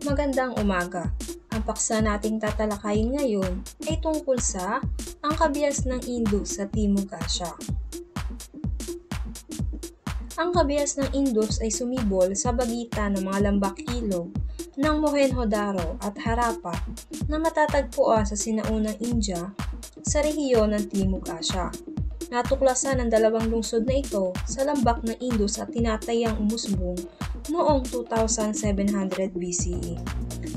Magandang umaga. Ang paksa nating tatalakayin ngayon ay tungkol sa ang kabias ng Indus sa Timog Asya. Ang kabias ng Indus ay sumibol sa pagitan ng mga lambak-ilog ng Mohenjo-daro at Harappa na matatagpuan sa sinaunang India sa rehiyon ng Timog Asya. Natuklasan ang dalawang lungsod na ito sa lambak ng Indus at tinatayang umusbong noong 2700 BCE.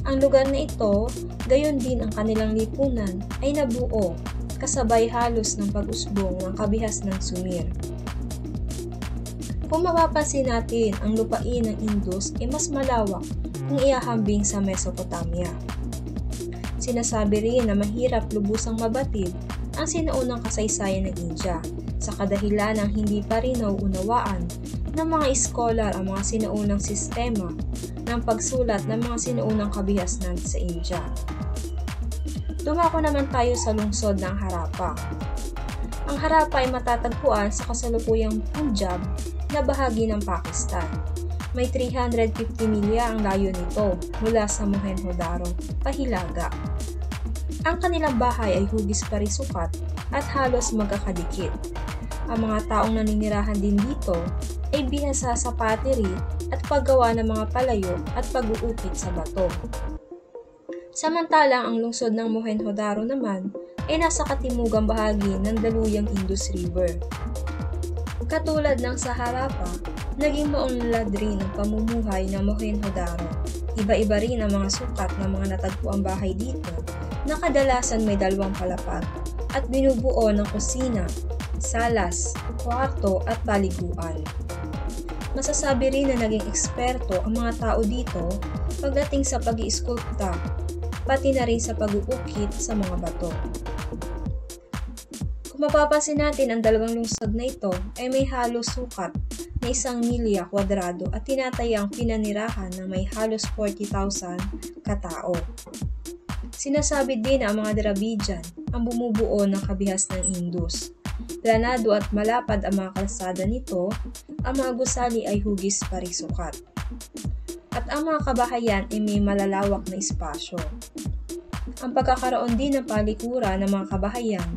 Ang lugar na ito, gayon din ang kanilang lipunan, ay nabuo kasabay halos ng pag-usbong ng kabihas ng Sumer. Kung mapapansin natin, ang lupain ng Indus ay mas malawak kung iahambing sa Mesopotamia. Sinasabi rin na mahirap lubusang mabatid ang sinaunang kasaysayan ng India sa kadahilan ng hindi pa rin nauunawaan ng mga iskolar ang mga sinaunang sistema ng pagsulat ng mga sinaunang kabihasnan sa India. Dumako naman tayo sa lungsod ng Harappa. Ang Harappa ay matatagpuan sa kasalukuyang Punjab na bahagi ng Pakistan. May 350 milya ang layo nito mula sa Mohenjo-daro, pahilaga. Ang kanilang bahay ay hugis parisukat at halos magkakadikit. Ang mga taong naninirahan din dito ay bihasa sa pottery at paggawa ng mga palayo at pag-uukit sa bato. Samantalang ang lungsod ng Mohenjo-daro naman ay nasa katimugang bahagi ng daluyang Indus River. Katulad ng sa Harappa, naging maunlad rin ang pamumuhay ng Mohenjo-daro. Iba-iba rin ang mga sukat ng mga natagpuang bahay dito na kadalasan may dalawang palapag at binubuo ng kusina, salas, kwarto at paliguan. Masasabi rin na naging eksperto ang mga tao dito pagdating sa pag-iiskulpta, pati na rin sa pag-uukit sa mga bato. Kung mapapansin natin, ang dalawang lungsod na ito ay may halos sukat na 1 milya kwadrado at tinatayang pinanirahan ng may halos 40,000 katao. Sinasabi din na ang mga Dravidian ang bumubuo ng kabihas ng Indus. Planado at malapad ang mga kalsada nito, ang mga gusali ay hugis parisukat. At ang mga kabahayan ay may malalawak na espasyo. Ang pagkakaroon din ng palikuran ng mga kabahayan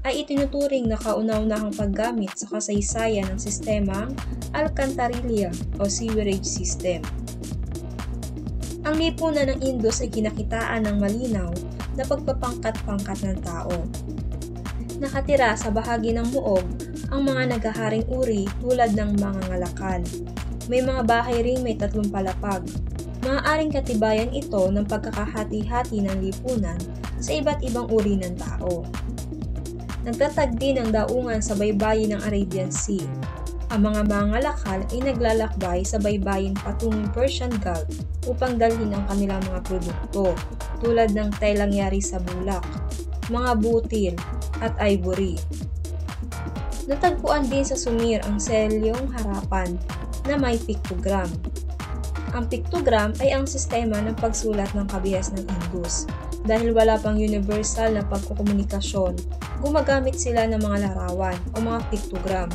ay itinuturing na kauna-unahang paggamit sa kasaysayan ng sistemang alcantarilla o sewerage system. Ang lipunan ng Indus ay kinakitaan ng malinaw na pagpapangkat-pangkat ng tao. Nakatira sa bahagi ng muog ang mga naghaharing uri tulad ng mga ngalakal. May mga bahay ring may 3 palapag. Maaaring katibayan ito ng pagkakahati-hati ng lipunan sa iba't ibang uri ng tao. Nagtatag din ang daungan sa baybayin ng Arabian Sea. Ang mga mangalakal ay naglalakbay sa baybayin patungong Persian Gulf upang dalhin ang kanilang mga produkto tulad ng telang yari sa bulak, mga butil at ivory. Natagpuan din sa Sumer ang selyong harapan na may pictogram. Ang pictogram ay ang sistema ng pagsulat ng kabihas ng Indus. Dahil wala pang universal na pagkukomunikasyon, gumagamit sila ng mga larawan o mga pictogram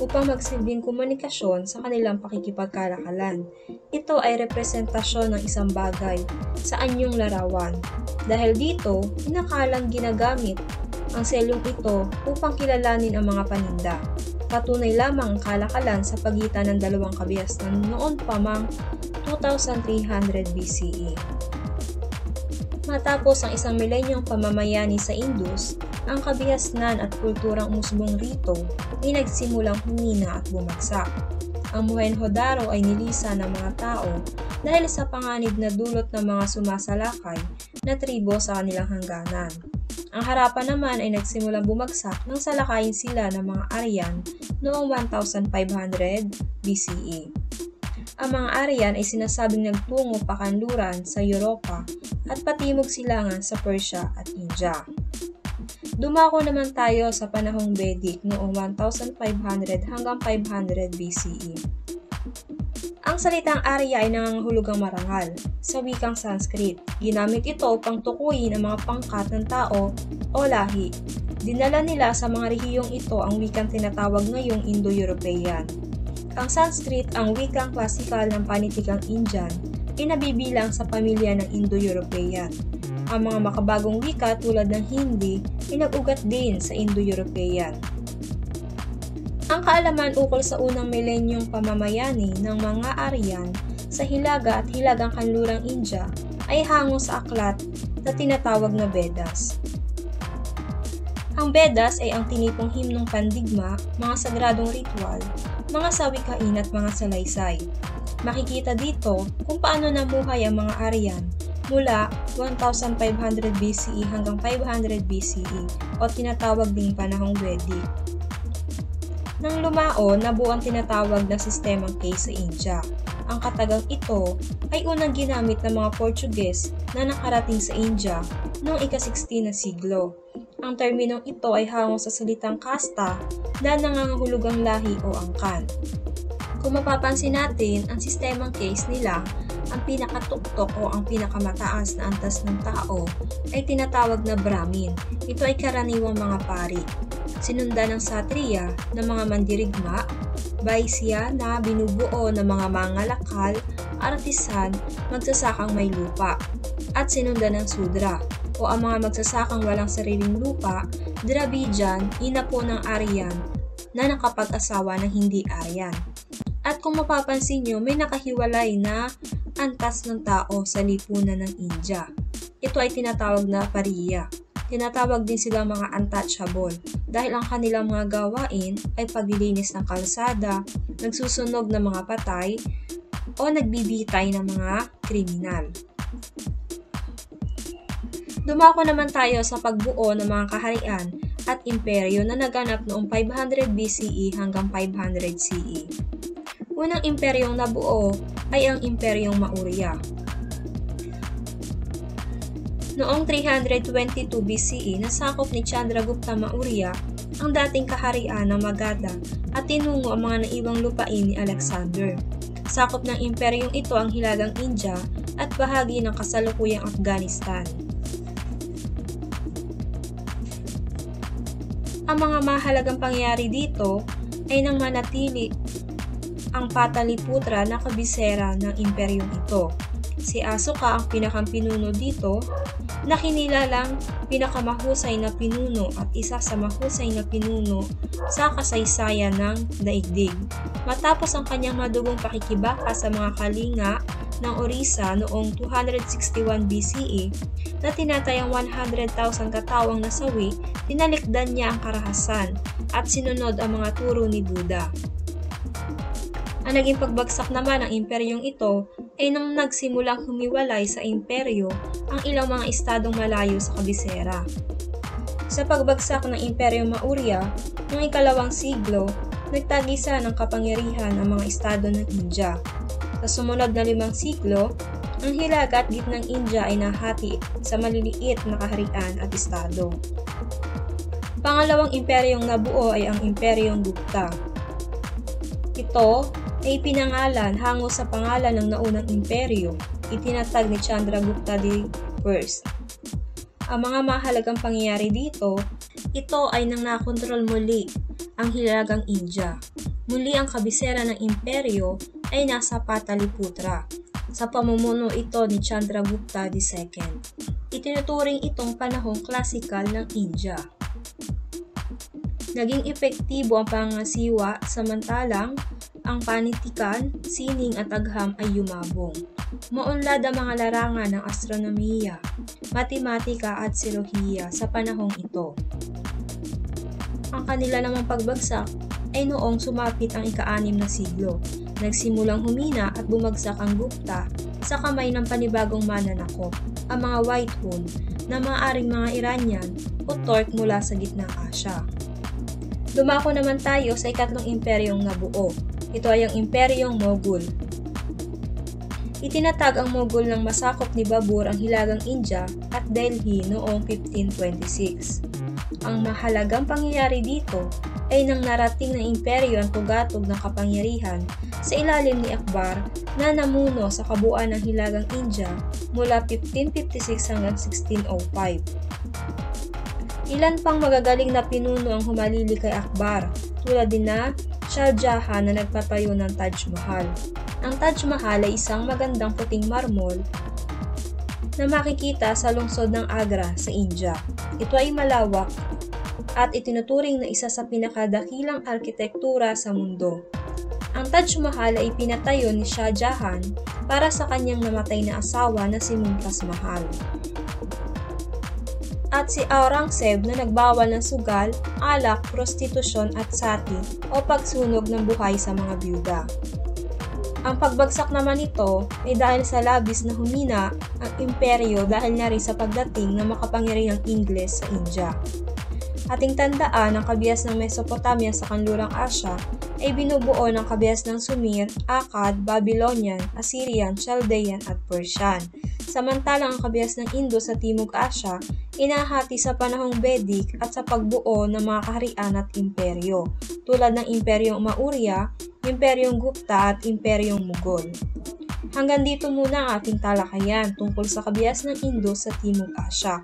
upang magsilbing komunikasyon sa kanilang pakikipagkalakalan. Ito ay representasyon ng isang bagay sa anyong larawan. Dahil dito, inakalang ginagamit ang selyong ito upang kilalanin ang mga paninda. Patunay lamang ang kalakalan sa pagitan ng dalawang kabihasnan noon pa mang 2300 BCE. Matapos ang 1 milenyong pamamayani sa Indus, ang kabihasnan at kulturang umusbong rito ay nagsimulang humina at bumagsak. Ang Mohenjo-daro ay nilisa ng mga tao dahil sa panganib na dulot ng mga sumasalakay na tribo sa kanilang hangganan. Ang Harappa naman ay nagsimulang bumagsak nang salakayin sila ng mga Aryan noong 1500 BCE. Ang mga Aryan ay sinasabing nagtungo pakanluran sa Europa at patimog silangan sa Persia at India. Dumako naman tayo sa panahong Vedic noong 1500 hanggang 500 BCE. Ang salitang Arya ay nangangahulugang marangal sa wikang Sanskrit. Ginamit ito upang tukuyin ang mga pangkat ng tao o lahi. Dinala nila sa mga rehiyong ito ang wikang tinatawag ngayong Indo-European. Ang Sanskrit ang wikang klasikal ng panitikang Indian nabibilang sa pamilya ng Indo-European. Ang mga makabagong wika tulad ng Hindi ay nag-ugat din sa Indo-European. Ang kaalaman ukol sa unang milenyong pamamayani ng mga Aryan sa Hilaga at Hilagang Kanlurang India ay hango sa aklat na tinatawag na Vedas. Ang Vedas ay ang tinipong himnong pandigma, mga sagradong ritual, mga sawikain at mga salaysay. Makikita dito kung paano namuhay ang mga Aryan mula 1500 BCE hanggang 500 BCE o tinatawag ding panahong Vedic. Nang lumao, nabuo ang tinatawag na sistemang case sa India. Ang katagang ito ay unang ginamit ng mga Portuguese na nakarating sa India noong ika-16 na siglo. Ang terminong ito ay hango sa salitang kasta na nangangahulugang lahi o angkan. Kung mapapansin natin, ang sistemang case nila, ang pinakatuktok o ang pinakamataas na antas ng tao ay tinatawag na Brahmin. Ito ay karaniwang mga pari. Sinundan ng satriya ng mga mandirigma, baisya na binubuo ng mga mangalakal, artisan, magsasakang may lupa, at sinundan ng sudra o ang mga magsasakang walang sariling lupa, Dravidian, ina po ng Aryan na nakapag-asawa ng hindi Aryan. At kung mapapansin nyo, may nakahiwalay na antas ng tao sa lipunan ng India. Ito ay tinatawag na pariya. Tinatawag din silang mga untouchable dahil ang kanilang mga gawain ay paglilinis ng kalsada, nagsusunog ng mga patay, o nagbibitay ng mga kriminal. Dumako naman tayo sa pagbuo ng mga kaharian at imperyo na naganap noong 500 BCE hanggang 500 CE. Unang imperyong nabuo ay ang Imperyong Maurya. Noong 322 BCE, nasakop ni Chandragupta Maurya ang dating kaharian ng Magadha at tinungo ang mga naiwang lupain ni Alexander. Sakop ng imperyong ito ang Hilagang India at bahagi ng kasalukuyang Afghanistan. Ang mga mahalagang pangyayari dito ay nang manatili ang Pataliputra na kabisera ng imperyong ito. Si Asoka ang pinakapinuno dito, na kinilalang pinakamahusay na pinuno at isa sa mahusay na pinuno sa kasaysayan ng daigdig. Matapos ang kanyang madugong pakikibaka sa mga kalinga ng Orissa noong 261 BCE na tinatayang 100,000 katawang nasawi, tinalikdan niya ang karahasan at sinunod ang mga turo ni Buddha. Ang naging pagbagsak naman ng imperyong ito ay nang nagsimulang humiwalay sa imperyo ang ilang mga estadong malayo sa kabisera. Sa pagbagsak ng Imperyong Maurya noong ikalawang siglo, nagtagisa ng kapangyarihan ang mga estado ng India. Sa sumunod na 5 siglo, ang Hilaga at Gitnang India ay nahati sa maliliit na kaharian at estado. Pangalawang imperyong nabuo ay ang Imperyong Gupta. Ito ay pinangalan hango sa pangalan ng naunang imperyo, itinatag ni Chandragupta I. Ang mga mahalagang pangyayari dito, ito ay nang nakontrol muli ang Hilagang India. Muli ang kabisera ng imperyo ay nasa Pataliputra. Sa pamumuno ito ni Chandragupta II. Itinuturing itong panahong klasikal ng India. Naging epektibo ang pangasiwa samantalang ang panitikan, sining at agham ay yumabong. Maunlad ang mga larangan ng astronomiya, matematika at silohiya sa panahong ito. Ang kanila namang pagbagsak ay noong sumapit ang ika-6 na siglo. Nagsimulang humina at bumagsak ang Gupta sa kamay ng panibagong mananakop, ang mga White Hun, na maaaring mga Iranian o Turk mula sa Gitnang Asya. Dumako naman tayo sa ikatlong imperyong nabuo. Ito ay ang Imperyong Mughal. Itinatag ang Mughal ng masakop ni Babur ang Hilagang India at Delhi noong 1526. Ang mahalagang pangyayari dito ay nang narating ng imperyo ang tugatog ng kapangyarihan sa ilalim ni Akbar na namuno sa kabuuan ng Hilagang India mula 1556 hanggang 1605. Ilan pang magagaling na pinuno ang humalili kay Akbar, tulad din na Shah Jahan na nagpatayo ng Taj Mahal. Ang Taj Mahal ay isang magandang puting marmol na makikita sa lungsod ng Agra sa India. Ito ay malawak at itinuturing na isa sa pinakadakilang arkitektura sa mundo. Ang Taj Mahal ay pinatayo ni Shah Jahan para sa kanyang namatay na asawa na si Mumtaz Mahal. At si Aurangzeb na nagbawal ng sugal, alak, prostitusyon at sati o pagsunog ng buhay sa mga byuda. Ang pagbagsak naman nito ay dahil sa labis na humina ang imperyo dahil na rin sa pagdating ng makapangyarihang Ingles sa India. Ating tandaan ang kabias ng Mesopotamia sa kanlurang Asya ay binubuo ng kabias ng Sumer, Akkad, Babylonian, Assyrian, Chaldean at Persian. Samantalang ang kabias ng Indo sa Timog Asya inahati sa panahong Vedic at sa pagbuo ng mga kaharian at imperyo, tulad ng Imperyong Maurya, Imperyong Gupta at Imperyong Mughal. Hanggang dito muna ang ating talakayan tungkol sa kabias ng Indo sa Timog Asya.